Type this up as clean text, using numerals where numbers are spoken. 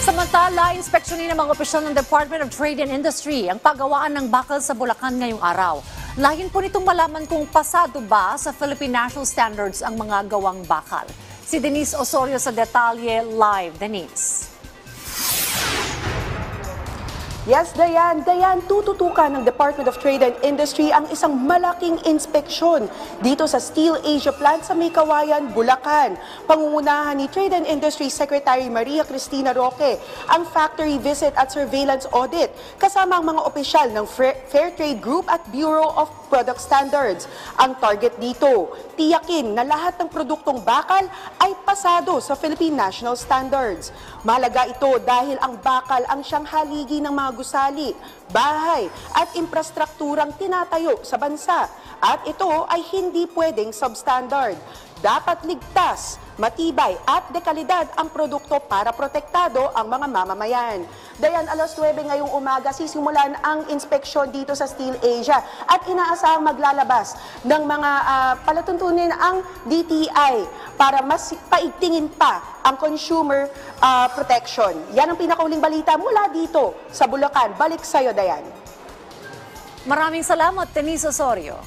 Samantala, inspeksyonin ng mga opisyal ng Department of Trade and Industry ang paggawaan ng bakal sa Bulacan ngayong araw. Lahin po nitong malaman kung pasado ba sa Philippine National Standards ang mga gawang bakal. Si Denise Osorio sa detalye live. Denise. Yes, Dayan, tututukan ng Department of Trade and Industry ang isang malaking inspeksyon dito sa Steel Asia plant sa May Kawayan, Bulacan. Pangungunahan ni Trade and Industry Secretary Maria Cristina Roque ang factory visit at surveillance audit kasama ang mga opisyal ng Fair Trade Group at Bureau of Product Standards. Ang target dito, tiyakin na lahat ng produktong bakal ay pasado sa Philippine National Standards. Mahalaga ito dahil ang bakal ang siyang haligi ng mga gusali, bahay at infrastrukturang tinatayo sa bansa. At ito ay hindi pwedeng substandard. Dapat ligtas, matibay at dekalidad ang produkto para protektado ang mga mamamayan. Dayan, alas 9 ngayong umaga sisimulan ang inspeksyon dito sa Steel Asia at inaasahang maglalabas ng mga palatuntunin ang DTI para mas paigtingin pa ang consumer protection. Yan ang pinakauling balita mula dito sa Bulacan. Balik sa'yo, Dayan. Maraming salamat, Denise Osorio.